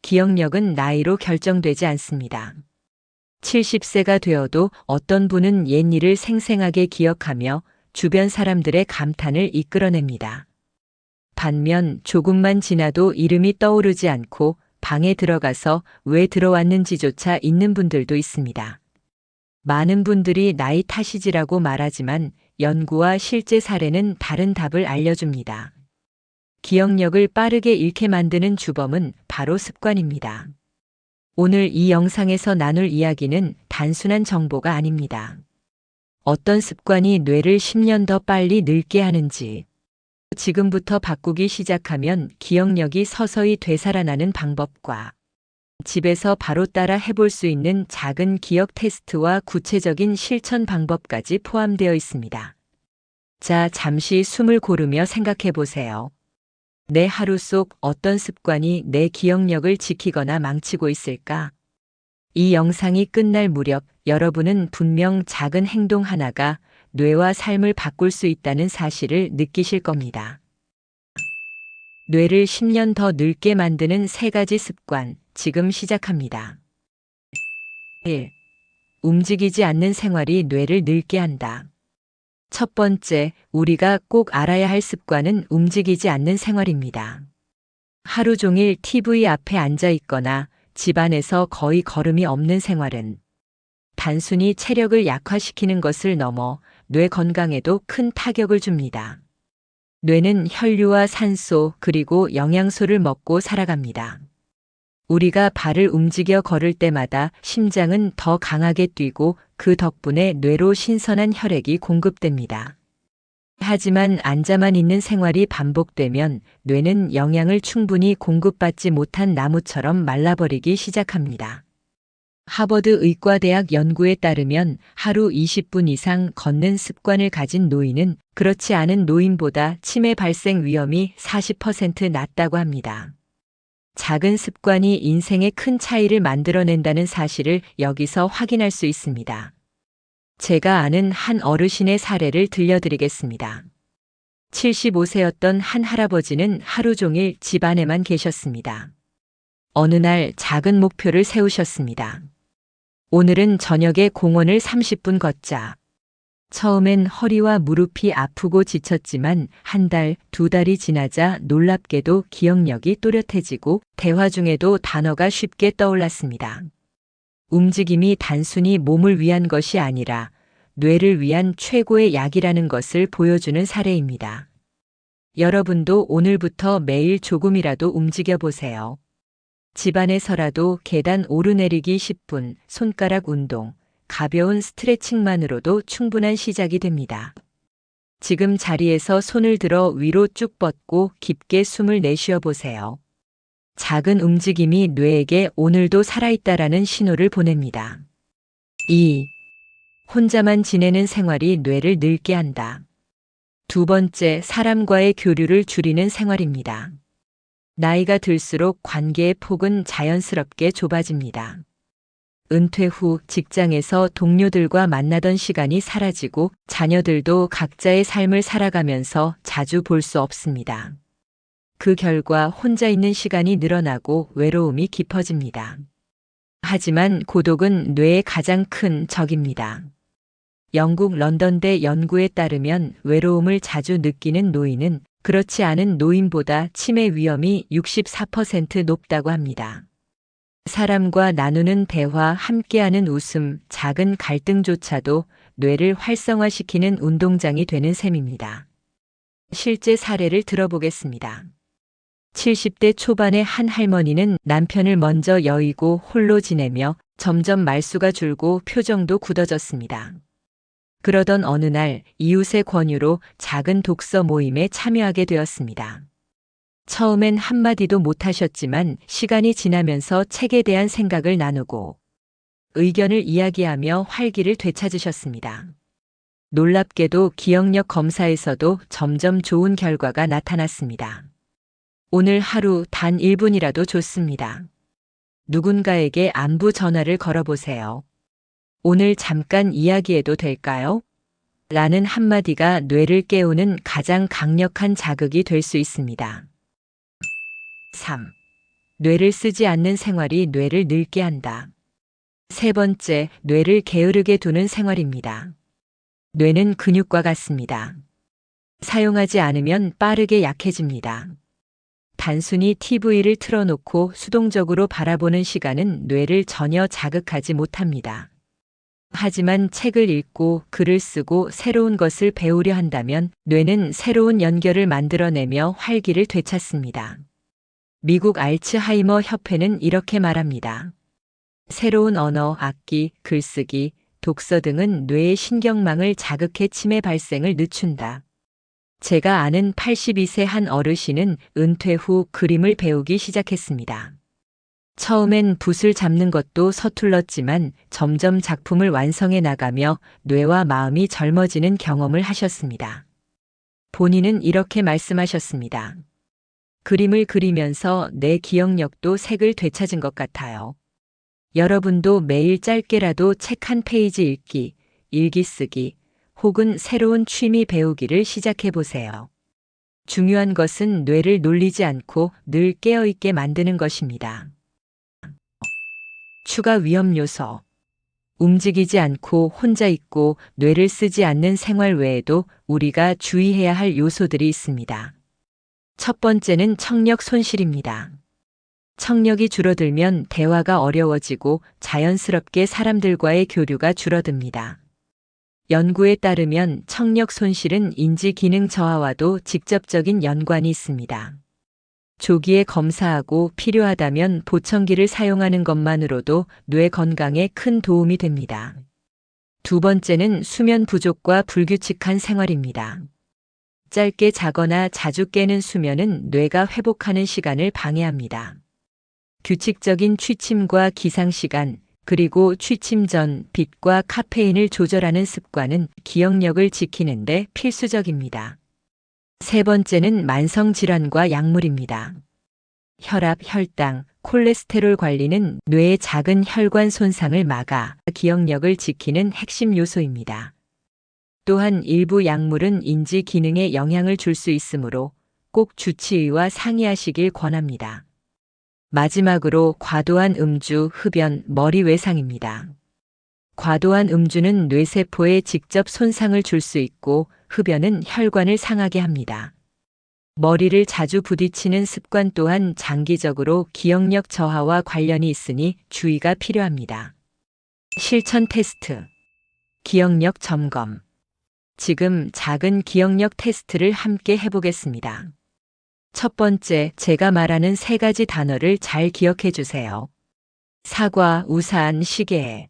기억력은 나이로 결정되지 않습니다. 70세가 되어도 어떤 분은 옛 일을 생생하게 기억하며 주변 사람들의 감탄을 이끌어냅니다. 반면 조금만 지나도 이름이 떠오르지 않고 방에 들어가서 왜 들어왔는지조차 잊는 분들도 있습니다. 많은 분들이 나이 탓이지라고 말하지만 연구와 실제 사례는 다른 답을 알려줍니다. 기억력을 빠르게 잃게 만드는 주범은 바로 습관입니다. 오늘 이 영상에서 나눌 이야기는 단순한 정보가 아닙니다. 어떤 습관이 뇌를 10년 더 빨리 늙게 하는지, 지금부터 바꾸기 시작하면 기억력이 서서히 되살아나는 방법과 집에서 바로 따라 해볼 수 있는 작은 기억 테스트와 구체적인 실천 방법까지 포함되어 있습니다. 자, 잠시 숨을 고르며 생각해 보세요. 내 하루 속 어떤 습관이 내 기억력을 지키거나 망치고 있을까? 이 영상이 끝날 무렵 여러분은 분명 작은 행동 하나가 뇌와 삶을 바꿀 수 있다는 사실을 느끼실 겁니다. 뇌를 10년 더 늙게 만드는 3가지 습관, 지금 시작합니다. 1. 움직이지 않는 생활이 뇌를 늙게 한다. 첫 번째, 우리가 꼭 알아야 할 습관은 움직이지 않는 생활입니다. 하루 종일 TV 앞에 앉아 있거나 집안에서 거의 걸음이 없는 생활은 단순히 체력을 약화시키는 것을 넘어 뇌 건강에도 큰 타격을 줍니다. 뇌는 혈류와 산소 그리고 영양소를 먹고 살아갑니다. 우리가 발을 움직여 걸을 때마다 심장은 더 강하게 뛰고 그 덕분에 뇌로 신선한 혈액이 공급됩니다. 하지만 앉아만 있는 생활이 반복되면 뇌는 영양을 충분히 공급받지 못한 나무처럼 말라버리기 시작합니다. 하버드 의과대학 연구에 따르면 하루 20분 이상 걷는 습관을 가진 노인은 그렇지 않은 노인보다 치매 발생 위험이 40% 낮다고 합니다. 작은 습관이 인생에 큰 차이를 만들어낸다는 사실을 여기서 확인할 수 있습니다. 제가 아는 한 어르신의 사례를 들려드리겠습니다. 75세였던 한 할아버지는 하루 종일 집 안에만 계셨습니다. 어느 날 작은 목표를 세우셨습니다. 오늘은 저녁에 공원을 30분 걷자. 처음엔 허리와 무릎이 아프고 지쳤지만 한 달, 2달이 지나자 놀랍게도 기억력이 또렷해지고 대화 중에도 단어가 쉽게 떠올랐습니다. 움직임이 단순히 몸을 위한 것이 아니라 뇌를 위한 최고의 약이라는 것을 보여주는 사례입니다. 여러분도 오늘부터 매일 조금이라도 움직여 보세요. 집안에서라도 계단 오르내리기 10분, 손가락 운동, 가벼운 스트레칭만으로도 충분한 시작이 됩니다. 지금 자리에서 손을 들어 위로 쭉 뻗고 깊게 숨을 내쉬어 보세요. 작은 움직임이 뇌에게 오늘도 살아있다라는 신호를 보냅니다. 2. 혼자만 지내는 생활이 뇌를 늙게 한다. 두 번째, 사람과의 교류를 줄이는 생활입니다. 나이가 들수록 관계의 폭은 자연스럽게 좁아집니다. 은퇴 후 직장에서 동료들과 만나던 시간이 사라지고 자녀들도 각자의 삶을 살아가면서 자주 볼 수 없습니다. 그 결과 혼자 있는 시간이 늘어나고 외로움이 깊어집니다. 하지만 고독은 뇌의 가장 큰 적입니다. 영국 런던대 연구에 따르면 외로움을 자주 느끼는 노인은 그렇지 않은 노인보다 치매 위험이 64% 높다고 합니다. 사람과 나누는 대화, 함께하는 웃음, 작은 갈등조차도 뇌를 활성화시키는 운동장이 되는 셈입니다. 실제 사례를 들어보겠습니다. 70대 초반의 한 할머니는 남편을 먼저 여의고 홀로 지내며 점점 말수가 줄고 표정도 굳어졌습니다. 그러던 어느 날 이웃의 권유로 작은 독서 모임에 참여하게 되었습니다. 처음엔 한마디도 못하셨지만 시간이 지나면서 책에 대한 생각을 나누고 의견을 이야기하며 활기를 되찾으셨습니다. 놀랍게도 기억력 검사에서도 점점 좋은 결과가 나타났습니다. 오늘 하루 단 1분이라도 좋습니다. 누군가에게 안부 전화를 걸어보세요. 오늘 잠깐 이야기해도 될까요? 라는 한마디가 뇌를 깨우는 가장 강력한 자극이 될 수 있습니다. 3. 뇌를 쓰지 않는 생활이 뇌를 늙게 한다. 세 번째, 뇌를 게으르게 두는 생활입니다. 뇌는 근육과 같습니다. 사용하지 않으면 빠르게 약해집니다. 단순히 TV를 틀어놓고 수동적으로 바라보는 시간은 뇌를 전혀 자극하지 못합니다. 하지만 책을 읽고 글을 쓰고 새로운 것을 배우려 한다면 뇌는 새로운 연결을 만들어내며 활기를 되찾습니다. 미국 알츠하이머 협회는 이렇게 말합니다. 새로운 언어, 악기, 글쓰기, 독서 등은 뇌의 신경망을 자극해 치매 발생을 늦춘다. 제가 아는 82세 한 어르신은 은퇴 후 그림을 배우기 시작했습니다. 처음엔 붓을 잡는 것도 서툴렀지만 점점 작품을 완성해 나가며 뇌와 마음이 젊어지는 경험을 하셨습니다. 본인은 이렇게 말씀하셨습니다. 그림을 그리면서 내 기억력도 색을 되찾은 것 같아요. 여러분도 매일 짧게라도 책 한 페이지 읽기, 일기 쓰기, 혹은 새로운 취미 배우기를 시작해 보세요. 중요한 것은 뇌를 놀리지 않고 늘 깨어있게 만드는 것입니다. 추가 위험 요소. 움직이지 않고 혼자 있고 뇌를 쓰지 않는 생활 외에도 우리가 주의해야 할 요소들이 있습니다. 첫 번째는 청력 손실입니다. 청력이 줄어들면 대화가 어려워지고 자연스럽게 사람들과의 교류가 줄어듭니다. 연구에 따르면 청력 손실은 인지 기능 저하와도 직접적인 연관이 있습니다. 조기에 검사하고 필요하다면 보청기를 사용하는 것만으로도 뇌 건강에 큰 도움이 됩니다. 두 번째는 수면 부족과 불규칙한 생활입니다. 짧게 자거나 자주 깨는 수면은 뇌가 회복하는 시간을 방해합니다. 규칙적인 취침과 기상시간, 그리고 취침 전 빛과 카페인을 조절하는 습관은 기억력을 지키는 데 필수적입니다. 세 번째는 만성질환과 약물입니다. 혈압, 혈당, 콜레스테롤 관리는 뇌의 작은 혈관 손상을 막아 기억력을 지키는 핵심 요소입니다. 또한 일부 약물은 인지 기능에 영향을 줄 수 있으므로 꼭 주치의와 상의하시길 권합니다. 마지막으로 과도한 음주, 흡연, 머리 외상입니다. 과도한 음주는 뇌세포에 직접 손상을 줄 수 있고 흡연은 혈관을 상하게 합니다. 머리를 자주 부딪히는 습관 또한 장기적으로 기억력 저하와 관련이 있으니 주의가 필요합니다. 실천 테스트. 기억력 점검. 지금 작은 기억력 테스트를 함께 해보겠습니다. 첫 번째, 제가 말하는 세 가지 단어를 잘 기억해 주세요. 사과, 우산, 시계.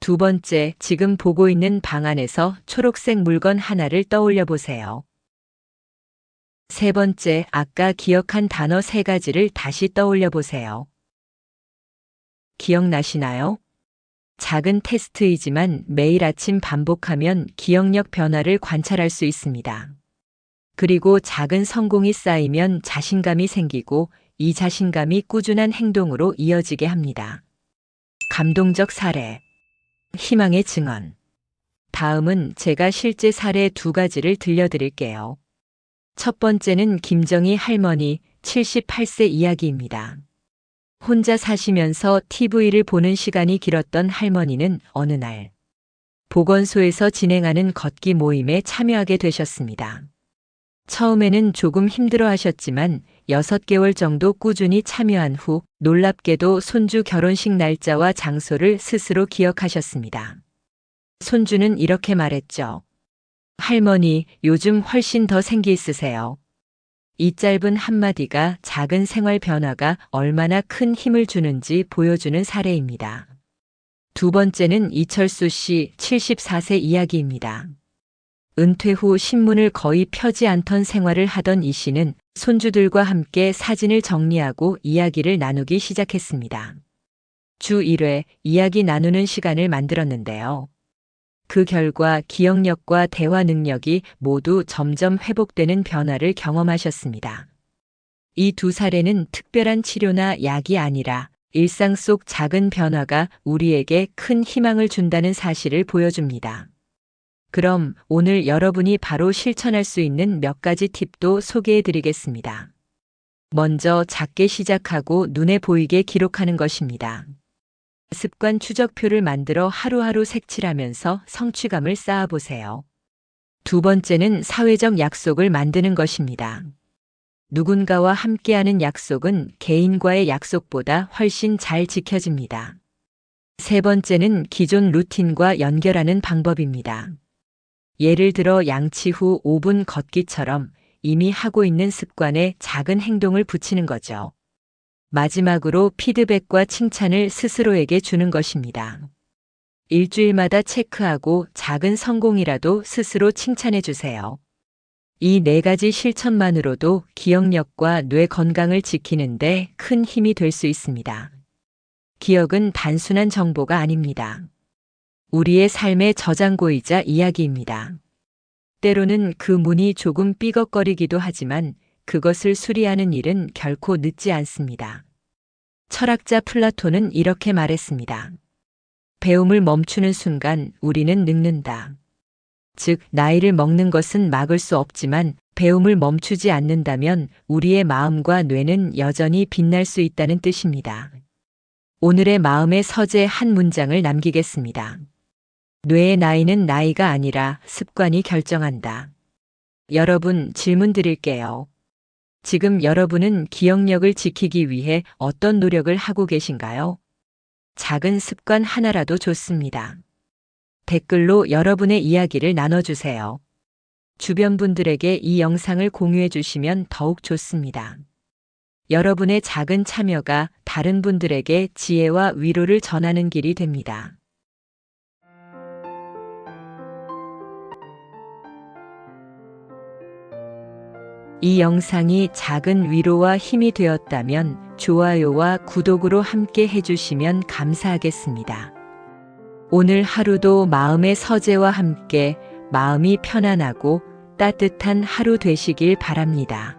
두 번째, 지금 보고 있는 방 안에서 초록색 물건 하나를 떠올려 보세요. 세 번째, 아까 기억한 단어 세 가지를 다시 떠올려 보세요. 기억나시나요? 작은 테스트이지만 매일 아침 반복하면 기억력 변화를 관찰할 수 있습니다. 그리고 작은 성공이 쌓이면 자신감이 생기고 이 자신감이 꾸준한 행동으로 이어지게 합니다. 감동적 사례. 희망의 증언. 다음은 제가 실제 사례 두 가지를 들려드릴게요. 첫 번째는 김정희 할머니 78세 이야기입니다. 혼자 사시면서 TV를 보는 시간이 길었던 할머니는 어느 날 보건소에서 진행하는 걷기 모임에 참여하게 되셨습니다. 처음에는 조금 힘들어 하셨지만 6개월 정도 꾸준히 참여한 후 놀랍게도 손주 결혼식 날짜와 장소를 스스로 기억하셨습니다. 손주는 이렇게 말했죠. 할머니, 요즘 훨씬 더 생기 있으세요. 이 짧은 한마디가 작은 생활 변화가 얼마나 큰 힘을 주는지 보여주는 사례입니다. 두 번째는 이철수 씨 74세 이야기입니다. 은퇴 후 신문을 거의 펴지 않던 생활을 하던 이 씨는 손주들과 함께 사진을 정리하고 이야기를 나누기 시작했습니다. 주 1회 이야기 나누는 시간을 만들었는데요. 그 결과 기억력과 대화 능력이 모두 점점 회복되는 변화를 경험하셨습니다. 이 두 사례는 특별한 치료나 약이 아니라 일상 속 작은 변화가 우리에게 큰 희망을 준다는 사실을 보여줍니다. 그럼 오늘 여러분이 바로 실천할 수 있는 몇 가지 팁도 소개해 드리겠습니다. 먼저 작게 시작하고 눈에 보이게 기록하는 것입니다. 습관 추적표를 만들어 하루하루 색칠하면서 성취감을 쌓아보세요. 두 번째는 사회적 약속을 만드는 것입니다. 누군가와 함께하는 약속은 개인과의 약속보다 훨씬 잘 지켜집니다. 세 번째는 기존 루틴과 연결하는 방법입니다. 예를 들어 양치 후 5분 걷기처럼 이미 하고 있는 습관에 작은 행동을 붙이는 거죠. 마지막으로 피드백과 칭찬을 스스로에게 주는 것입니다. 일주일마다 체크하고 작은 성공이라도 스스로 칭찬해 주세요. 이 네 가지 실천만으로도 기억력과 뇌 건강을 지키는데 큰 힘이 될 수 있습니다. 기억은 단순한 정보가 아닙니다. 우리의 삶의 저장고이자 이야기입니다. 때로는 그 문이 조금 삐걱거리기도 하지만 그것을 수리하는 일은 결코 늦지 않습니다. 철학자 플라톤은 이렇게 말했습니다. 배움을 멈추는 순간 우리는 늙는다. 즉, 나이를 먹는 것은 막을 수 없지만 배움을 멈추지 않는다면 우리의 마음과 뇌는 여전히 빛날 수 있다는 뜻입니다. 오늘의 마음의 서재 한 문장을 남기겠습니다. 뇌의 나이는 나이가 아니라 습관이 결정한다. 여러분, 질문 드릴게요. 지금 여러분은 기억력을 지키기 위해 어떤 노력을 하고 계신가요? 작은 습관 하나라도 좋습니다. 댓글로 여러분의 이야기를 나눠주세요. 주변 분들에게 이 영상을 공유해 주시면 더욱 좋습니다. 여러분의 작은 참여가 다른 분들에게 지혜와 위로를 전하는 길이 됩니다. 이 영상이 작은 위로와 힘이 되었다면 좋아요와 구독으로 함께 해주시면 감사하겠습니다. 오늘 하루도 마음의 서재와 함께 마음이 편안하고 따뜻한 하루 되시길 바랍니다.